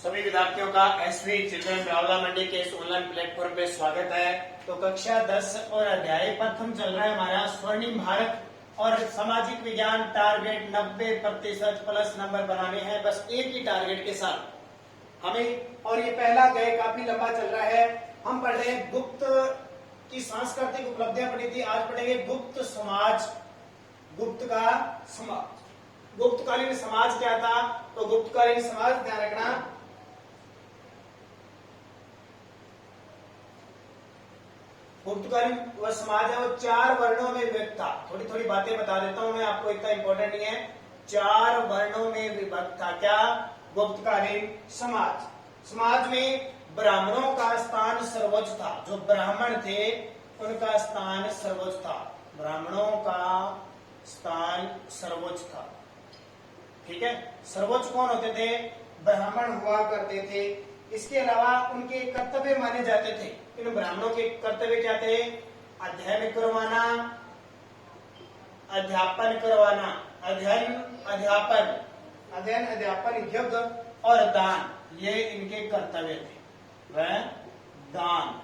सभी विद्यार्थियों का एसवी चिल्ड्रन रावला मंडी के इस ऑनलाइन प्लेटफॉर्म पे स्वागत है। तो कक्षा 10 और अध्याय प्रथम चल रहा है हमारा स्वर्णिम भारत और सामाजिक विज्ञान। टारगेट 90% प्लस नंबर बनाने हैं, बस एक ही टारगेट के साथ हमें। और ये पहला अध्याय काफी लंबा चल रहा है। हम पढ़ रहे हैं गुप्त की सांस्कृतिक उपलब्धियां पढ़ी थी, आज पढ़ेंगे गुप्त समाज। गुप्त का समाज, गुप्तकालीन समाज क्या था? तो गुप्तकालीन समाज, ध्यान रखना, गुप्तकालीन वह समाज है, वो 4 वर्णों में विभक्त था। थोड़ी थोड़ी बातें बता देता हूं मैं आपको, इतना इंपॉर्टेंट नहीं है। 4 वर्णों में विभक्त था क्या? गुप्तकालीन समाज। समाज में ब्राह्मणों का स्थान सर्वोच्च था। जो ब्राह्मण थे उनका स्थान सर्वोच्च था। ब्राह्मणों का स्थान सर्वोच्च था, ठीक है। सर्वोच्च कौन होते थे? ब्राह्मण हुआ करते थे। इसके अलावा उनके कर्तव्य माने जाते थे। इन ब्राह्मणों के कर्तव्य क्या थे? अध्ययन करवाना, अध्यापन करवाना, अध्ययन अध्यापन, यज्ञ और दान, ये इनके कर्तव्य थे। वह दान,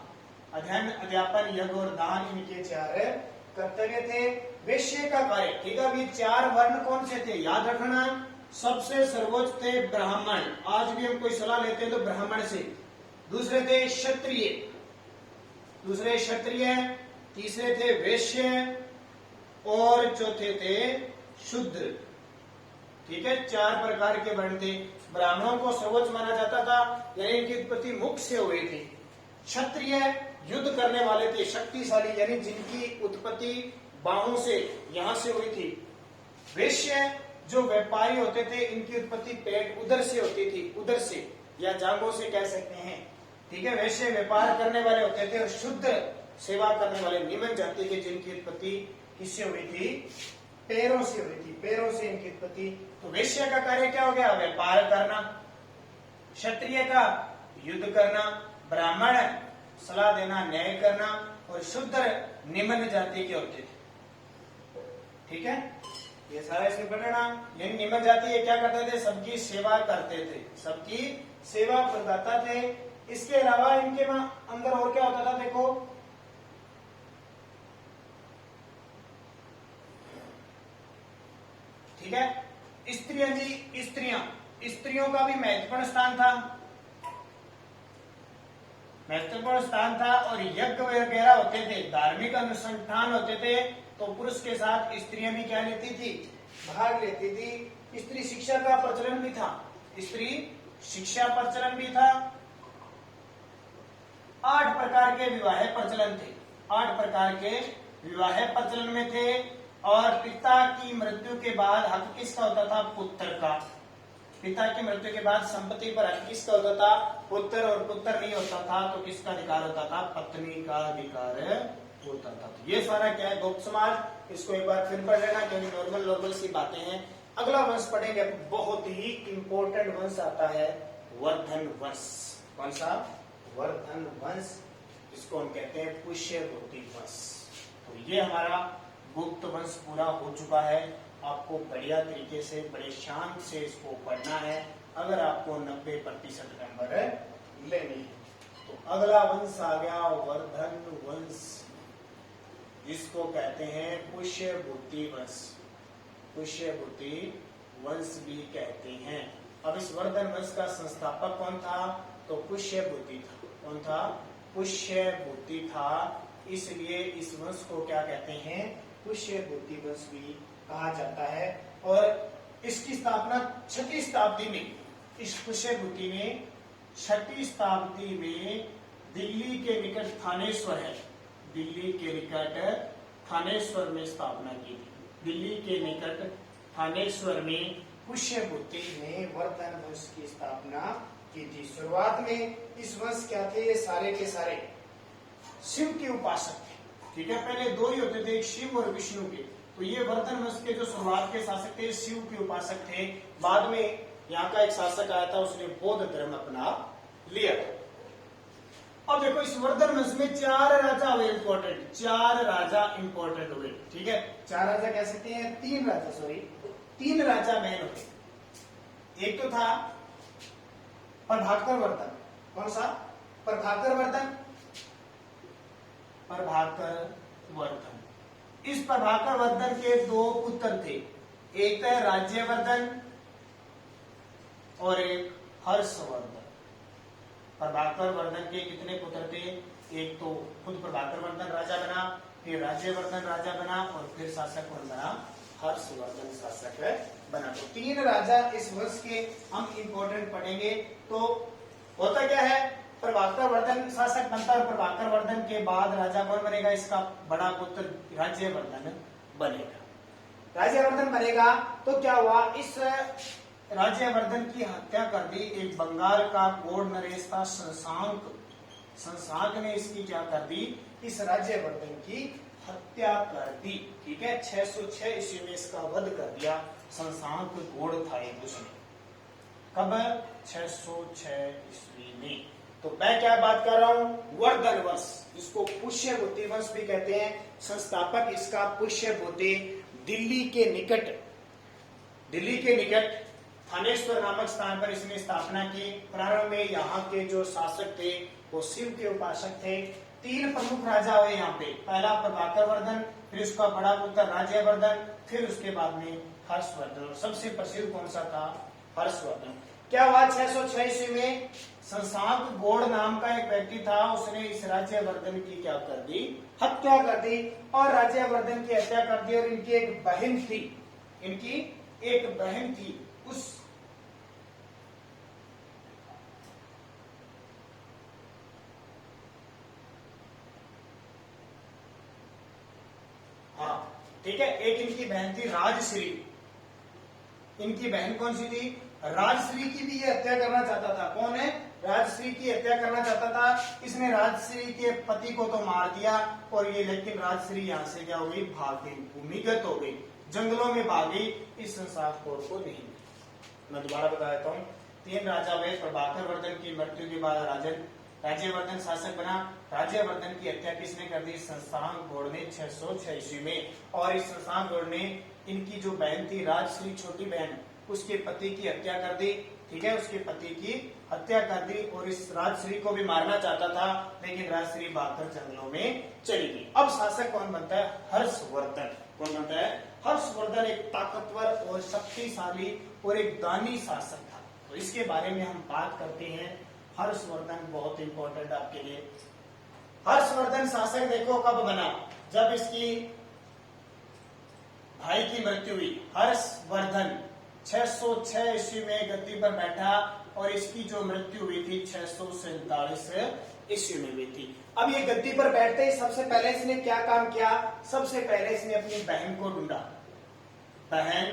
अध्ययन, अध्यापन, यज्ञ और दान, इनके 4 कर्तव्य थे। वैश्य का कार्य, ठीक है। अभी 4 वर्ण कौन से थे याद रखना। सबसे सर्वोच्च थे ब्राह्मण, आज भी हम कोई सलाह लेते हैं तो ब्राह्मण से। दूसरे थे क्षत्रिय, तीसरे थे वैश्य और चौथे थे शूद्र, ठीक है। 4 प्रकार के वर्ण थे। ब्राह्मणों को सर्वोच्च माना जाता था, यानी इनकी उत्पत्ति मुख से हुई थी। क्षत्रिय युद्ध करने वाले थे, शक्तिशाली, यानी जिनकी उत्पत्ति बाहों से, यहां से हुई थी। वैश्य जो व्यापारी होते थे, इनकी उत्पत्ति पेट उधर से होती थी, उधर से या जांघों से कह सकते हैं, ठीक है। वैश्य व्यापार करने वाले होते थे। और शुद्ध सेवा करने वाले निम्न जाति के, जिनकी उत्पत्ति किससे हुई थी? पैरों से हुई थी, पैरों से इनकी उत्पत्ति। तो वैश्य का कार्य क्या हो गया? व्यापार करना। क्षत्रिय का युद्ध करना, ब्राह्मण सलाह देना, न्याय करना, और शुद्र निम्न जाति के होते थे, ठीक है। ये सारा इसमें पढ़ना। यानी निम्न जाति ये क्या करते थे? सबकी सेवा करते थे, सबकी सेवा प्रदाता थे। इसके अलावा इनके अंदर और क्या होता था? देखो, ठीक है। स्त्रियां जी, स्त्रियों का भी महत्वपूर्ण स्थान था और यज्ञ वगैरह होते थे, धार्मिक अनुष्ठान होते थे, तो पुरुष के साथ स्त्रियां भी क्या लेती थी? भाग लेती थी। स्त्री शिक्षा का प्रचलन भी था, 8 प्रकार के विवाह प्रचलन थे, 8 प्रकार के विवाह प्रचलन में थे। और पिता की मृत्यु के बाद हक किसका होता था? पुत्र का। पिता की मृत्यु के बाद संपत्ति पर हक किसका होता था? पुत्र। और पुत्र नहीं होता था तो किसका अधिकार होता था? पत्नी का अधिकार होता था। तो ये सारा क्या है? गुप्त समाज। इसको एक बार फिर पढ़ लेना, क्योंकि नॉर्मल सी बातें हैं। अगला वंश पढ़ेंगे, बहुत ही इंपॉर्टेंट वंश आता है, वर्धन वंश। कौन सा? वर्धन वंश, इसको हम कहते हैं पुष्यभूति वंश। तो ये हमारा गुप्त वंश पूरा हो चुका है। आपको बढ़िया तरीके से, बड़े शांत से इसको पढ़ना है, अगर आपको 90% नंबर लेने हैं। तो अगला वंश आ गया वर्धन वंश, जिसको कहते हैं पुष्यभूति वंश। पुष्यभूति वंश भी कहते हैं। अब इस वर्धन वंश का संस्थापक कौन था? तो पुष्यभूति था। कौन था? पुष्यभूति था। इसलिए इस वंश को क्या कहते हैं? पुष्यभूति वंश भी कहा जाता है। और इसकी स्थापना 6वीं शताब्दी में, इस पुष्यभूति ने 6वीं शताब्दी में दिल्ली के निकट थानेश्वर है, दिल्ली के निकट थानेश्वर में स्थापना की थी। दिल्ली के निकट थानेश्वर में पुष्यभूति ने वर्धन वंश की स्थापना की थी। शुरुआत में इस वंश क्या थे? ये सारे के सारे शिव के उपासक थे, ठीक है। पहले 2 ही होते थे, एक शिव और विष्णु के। तो ये वर्धन वंश के जो शुरुआत के शासक थे, शिव के उपासक थे। बाद में यहाँ का एक शासक आया था, उसने बौद्ध धर्म अपना लिया। अब देखो, इस वर्धन वंश में 4 राजा हुए इंपॉर्टेंट, 4 राजा इंपॉर्टेंट हुए, ठीक है। 4 राजा कह सकते हैं, 3 राजा मेन हुए। एक तो था प्रभाकर वर्धन। कौन सा? प्रभाकर वर्धन। प्रभाकर वर्धन। इस प्रभाकर वर्धन के दो पुत्र थे, एक है राज्यवर्धन और एक हर्षवर्धन। प्रभाकर वर्धन के कितने पुत्र थे? एक तो खुद प्रभाकर वर्धन राजा बना, फिर राज्यवर्धन राजा बना और फिर शासक कौन बना? हर्षवर्धन शासक बना। तो तीन राजा इस वंश के हम इंपॉर्टेंट पढ़ेंगे। तो होता क्या है, प्रभाकर वर्धन शासक बनता है और प्रभाकर वर्धन के बाद राजा कौन बनेगा? इसका बड़ा पुत्र राज्यवर्धन बनेगा। राज्यवर्धन बनेगा तो क्या हुआ, इस राज्यवर्धन की हत्या कर दी एक बंगाल का गोड़ नरेश था शशांक। शशांक ने इसकी क्या कर दी? इस राज्यवर्धन की हत्या कर दी। ठीक है, 606 ईस्वी में इसका वध कर दिया। शशांक गोड़ था एक उसने। कब? 606 ईस्वी में। तो मैं क्या बात कर रहा हूं? वर्धन वंश, इसको पुष्यभूति वंश भी कहते हैं। संस्थापक इसका पुष्यभूति, दिल्ली के निकट थानेश्वर नामक स्थान पर इसने स्थापना की। प्रारंभ में यहाँ के जो शासक थे वो शिव के उपासक थे। तीन प्रमुख राजा हुए यहाँ पे, पहला प्रभाकर वर्धन, फिर उसका बड़ा पुत्र राज्यवर्धन, फिर उसके बाद में हर्षवर्धन। और सबसे प्रसिद्ध कौन सा था? हर्षवर्धन। क्या हुआ? 606 ईस्वी में शशांक गोड़ नाम का एक व्यक्ति था, उसने इस राज्यवर्धन की क्या कर दी? हत्या कर दी। और राज्यवर्धन की हत्या कर दी और इनकी एक बहन थी, उस ठीक है, एक इनकी बहन थी राजश्री। इनकी बहन कौन सी थी? राजश्री की भी ये हत्या करना चाहता था। कौन है? राजश्री की हत्या करना चाहता था। इसने राजश्री के पति को तो मार दिया और ये, लेकिन राजश्री यहाँ से क्या हो गई? भाग गई, भूमिगत हो गई, जंगलों में भाग गई। इस संसार को नहीं। मैं दोबारा बता देता हूँ। तीन राजा हुए। प्रभाकर वर्धन की मृत्यु के बाद राज्यवर्धन शासक बना। राज्यवर्धन की हत्या किसने कर दी? शशांक गोड़ ने 606 ईस्वी में। और इस शशांक गोड़ ने इनकी जो बहन थी राजश्री, छोटी बहन, उसके पति की हत्या कर दी। ठीक है, उसके पति की हत्या कर दी और इस राजश्री को भी मारना चाहता था, लेकिन राजश्री भागकर जंगलों में चली गई। अब शासक कौन बनता है? हर्षवर्धन। कौन बनता है? हर्षवर्धन एक ताकतवर और शक्तिशाली और एक दानी शासक था। तो इसके बारे में हम बात करते हैं। हर्षवर्धन बहुत इंपॉर्टेंट आपके लिए। हर्षवर्धन शासक देखो कब बना? जब इसकी भाई की मृत्यु हुई। हर्षवर्धन 606 ईस्वी में गद्दी पर बैठा और इसकी जो मृत्यु हुई थी 647 ईस्वी में हुई थी। अब ये गद्दी पर बैठते ही सबसे पहले इसने क्या काम किया? सबसे पहले इसने अपनी बहन को ढूंढा। बहन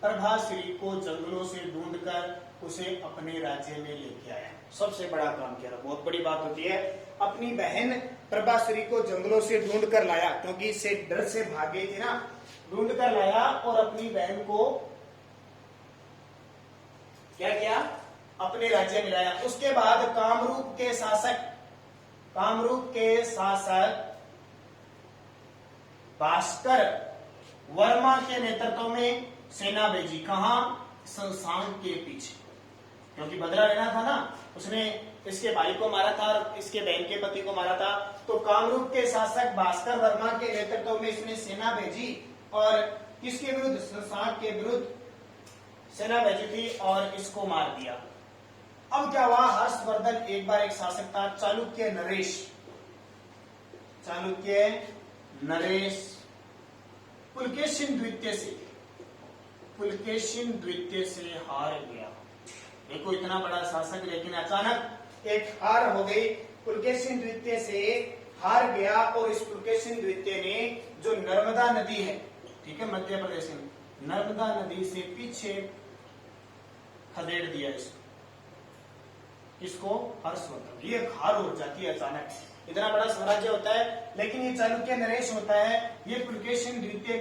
प्रभाश्री को जंगलों से ढूंढकर उसे अपने राज्य में लेके आया। सबसे बड़ा काम किया। बहुत बड़ी बात होती है। अपनी बहन प्रभाश्री को जंगलों से ढूंढ कर लाया, क्योंकि इससे डर से भाग गई थी ना। ढूंढ कर लाया और अपनी बहन को क्या किया? अपने राज्य में लाया। उसके बाद कामरूप के शासक भास्कर वर्मा के नेतृत्व में सेना भेजी। कहां? शशांक के पीछे, क्योंकि बदला लेना था ना। उसने इसके भाई को मारा था और इसके बहन के पति को मारा था। तो कामरूप के शासक भास्कर वर्मा के नेतृत्व में इसने सेना भेजी और किसके विरुद्ध? शशांक के विरुद्ध सेना भेजी थी और इसको मार दिया। अब क्या हुआ? हर्षवर्धन एक बार एक शासक था, चालुक्य नरेश पुलकेशिन द्वितीय से हार गया। देखो इतना बड़ा शासक, लेकिन अचानक एक हार हो गई। पुलकेशिन द्वितीय से हार गया और इस पुलकेशिन द्वितीय ने जो नर्मदा नदी है, ठीक है, मध्य प्रदेश में, नर्मदा नदी से पीछे खदेड़ दिया इसको हर्षवर्धन। ये हार हो जाती है अचानक। इतना बड़ा साम्राज्य होता है, लेकिन ये चालुक्य नरेश होता है। ये पुलकेशिन द्वितीय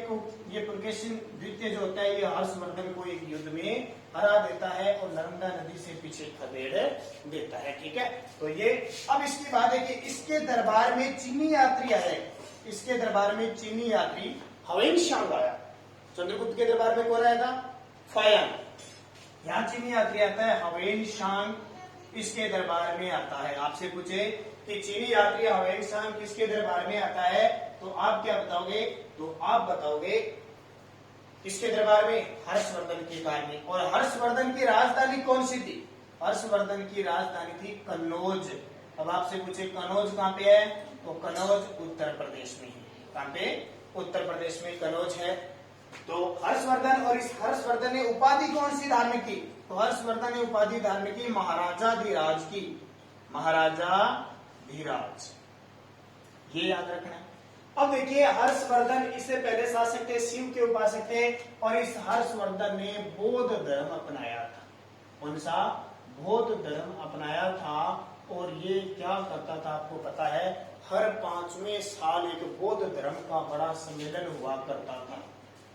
जो होता है, ये हर्षवर्धन को एक युद्ध में हरा देता है और नर्मदा नदी से पीछे खदेड़ देता है। ठीक है, तो ये अब इसकी बात है कि इसके दरबार में चीनी यात्री आए। इसके दरबार में चीनी यात्री हवेनशांग आया। चंद्रगुप्त के दरबार में कौन आया था? फायान। यहाँ चीनी यात्री आता है हवेनशांग। इसके दरबार में आता है। आपसे पूछे कि चीनी यात्री हवेनसांग किसके दरबार में आता है, तो आप क्या बताओगे, तो आप बताओगे किसके दरबार में, हर्षवर्धन के कार में। और हर्षवर्धन की राजधानी कौन सी थी, हर्षवर्धन की राजधानी थी कन्नौज। अब आपसे पूछे कन्नौज कहाँ पे है, तो कन्नौज उत्तर प्रदेश में है। कहाँ पे, उत्तर प्रदेश में कन्नौज है। तो हर्षवर्धन, और इस हर्षवर्धन ने उपाधि कौन सी धारण की, तो हर्षवर्धन ने उपाधि धारण की महाराजा धीराज की, महाराजा धीराज, ये याद रखना है। अब देखिए हर्षवर्धन इससे पहले शासक थे, शिव के उपासक थे, और इस हर्षवर्धन ने बौद्ध धर्म अपनाया था। कौन सा, बौद्ध धर्म अपनाया था। और ये क्या करता था आपको पता है, हर 5वें साल एक बौद्ध धर्म का बड़ा सम्मेलन हुआ करता था,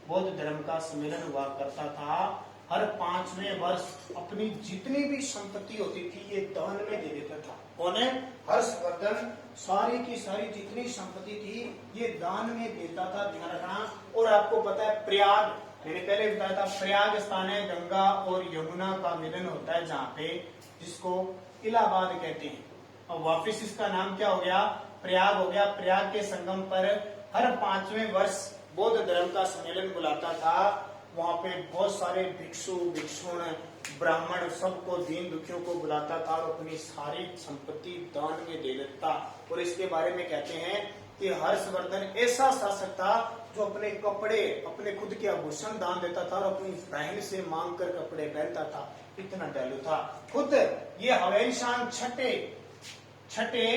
बौद्ध धर्म का सम्मेलन हुआ करता था। हर 5वें वर्ष अपनी जितनी भी संपत्ति होती थी ये दान में दे देता था। कौन है, हर्षवर्धन सारी की सारी जितनी संपत्ति थी ये दान में देता था, ध्यान रखना। और आपको पता है प्रयाग, मैंने पहले बताया था, प्रयाग स्थान है गंगा और यमुना का मिलन होता है जहाँ पे, जिसको इलाहाबाद कहते हैं। और वापिस इसका नाम क्या हो गया, प्रयाग हो गया। प्रयाग के संगम पर हर 5वें वर्ष बौद्ध धर्म का सम्मेलन बुलाता था। वहां पे बहुत सारे भिक्षु भिक्षुण ब्राह्मण सबको, दीन दुखियों को बुलाता था और अपनी सारी संपत्ति दान में दे देता। और इसके बारे में कहते हैं कि हर्षवर्धन ऐसा शासक था जो अपने कपड़े, अपने खुद के आभूषण दान देता था और अपनी बहन से मांग कर कपड़े पहनता था, इतना दयालु था। खुद ये हवेनसांग छठे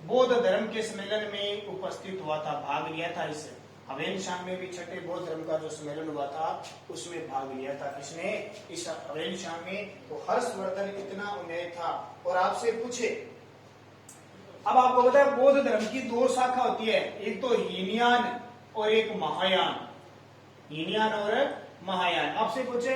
बौद्ध धर्म के सम्मेलन में उपस्थित हुआ था, भाग लिया था। इस हवेनसांग में भी छठे बौद्ध धर्म का जो सम्मेलन हुआ था उसमें भाग लिया था। किसने, इस हवेनसांग में। तो हर्षवर्धन इतना उन्नत था। और आपसे पूछे, अब आपको पता है बौद्ध धर्म की 2 शाखा होती है, एक तो हीनयान और एक महायान, हीनयान और महायान। आपसे पूछे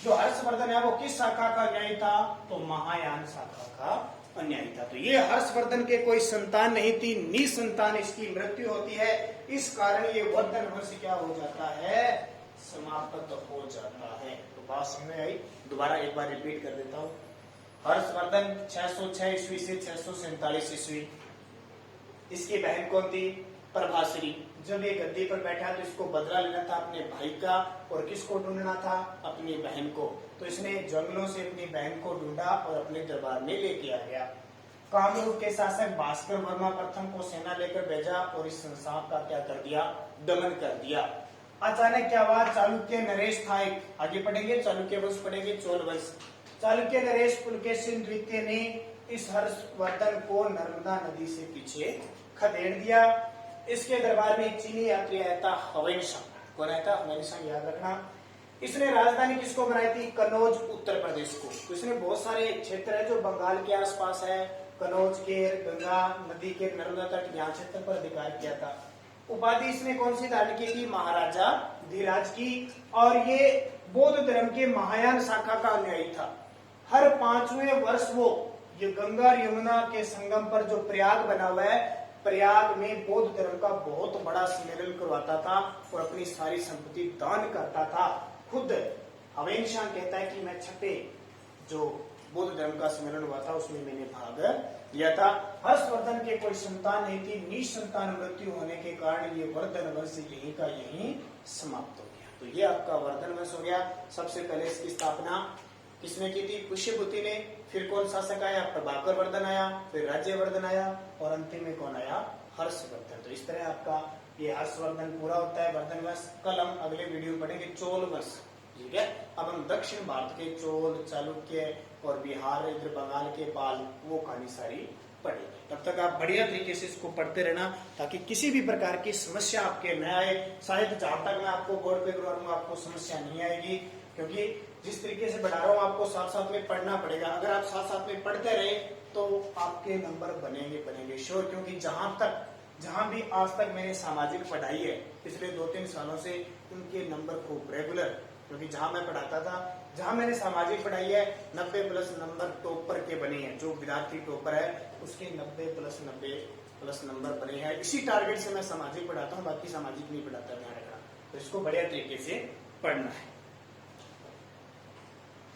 जो हर्षवर्धन है वो किस शाखा का न्यायी था, तो महायान शाखा का अन्यायी था। तो ये हर्षवर्धन के कोई संतान नहीं थी, निसंतान इसकी मृत्यु होती है। इस कारण ये वर्धन वंश क्या हो जाता है, समाप्त हो जाता है। तो बात समझ में आई, दोबारा एक बार रिपीट कर देता हूँ। हर्षवर्धन 606 ईस्वी से 647 ईस्वी, इसकी बहन कौन थी, प्रभाश्री। जब ये गद्दी पर बैठा तो इसको बदला लेना था अपने भाई का, और किसको ढूंढना था, अपनी बहन को। तो इसने जंगलों से अपनी बहन को ढूंढा और अपने दरबार में लेके आ गया। कामरूप के शासक भास्कर वर्मा प्रथम को सेना लेकर भेजा और इस संसार का क्या कर दिया, दमन कर दिया। अचानक क्या हुआ, चालुक्य नरेश था एक, आगे पढ़ेंगे चालुक्य वंश पढ़ेंगे, चोल वंश। चालुक्य नरेश पुलकेशिन द्वितीय ने इस हर्षवर्धन को नर्मदा नदी से पीछे खदेड़ दिया। इसके दरबार में एक चीनी यात्री आया था, हवेनसांग। कौन आया था, हवेनसांग, याद रखना। इसने राजधानी किसको बनाई थी, कन्नौज, उत्तर प्रदेश को। तो इसने बहुत सारे क्षेत्र है जो बंगाल के आसपास है, कन्नौज के, गंगा नदी के, नर्मदा तट, यहाँ क्षेत्र पर अधिकार किया था। उपाधि इसने कौन सी धारण की थी, महाराजा धीराज की। और ये बौद्ध धर्म के महायान शाखा का अनुयायी था। हर 5वें वर्ष वो ये गंगा और यमुना के संगम पर जो प्रयाग बना हुआ है, प्रयाग में बौद्ध धर्म का बहुत बड़ा सम्मेलन करवाता था और अपनी सारी संपत्ति दान करता था। खुद हवेनसांग कहता है कि मैं छठे जो बौद्ध धर्म का सम्मेलन हुआ था उसमें मैंने भाग लिया था। हर्षवर्धन के कोई संतान नहीं थी, निसंतान मृत्यु होने के कारण ये वर्धन वंश यहीं का यहीं समाप्त हो गया। तो ये आपका वर्धन वंश हो गया। सबसे पहले इसकी स्थापना किसने की थी, पुष्यभूति ने। फिर कौन शासक आया, प्रभाकर वर्धन आया, फिर राज्यवर्धन आया, और अंतिम में कौन आया, हर्षवर्धन। तो इस तरह आपका ये हर्षवर्धन पूरा होता है, वर्धन वंश। कल हम अगले वीडियो में पढ़ेंगे चोल वंश, ठीक है। अब हम दक्षिण भारत के चोल, चालुक्य और बिहार, इधर बंगाल के पाल, वो कहानी सारी पढ़ेंगे। तब तक आप बढ़िया तरीके से इसको पढ़ते रहना ताकि किसी भी प्रकार की समस्या आपके न आए। शायद जहां तक मैं आपको बोर्ड पे करूंगा आपको समस्या नहीं आएगी, क्योंकि जिस तरीके से बढ़ा रहा हूँ आपको साथ साथ में पढ़ना पड़ेगा। अगर आप साथ साथ में पढ़ते रहे तो आपके नंबर बनेंगे श्योर। क्योंकि जहां भी आज तक मैंने सामाजिक पढ़ाई है पिछले 2-3 सालों से, उनके नंबर खूब रेगुलर, क्योंकि जहां मैं पढ़ाता था, जहां मैंने सामाजिक पढ़ाई है 90+ नंबर टॉपर के बने हैं। जो विद्यार्थी टॉपर है उसके 90+90+ नंबर बने हैं। इसी टारगेट से मैं सामाजिक पढ़ाता हूँ, बाकी सामाजिक नहीं पढ़ाता, ध्यान रखना। तो इसको बढ़िया तरीके से पढ़ना है।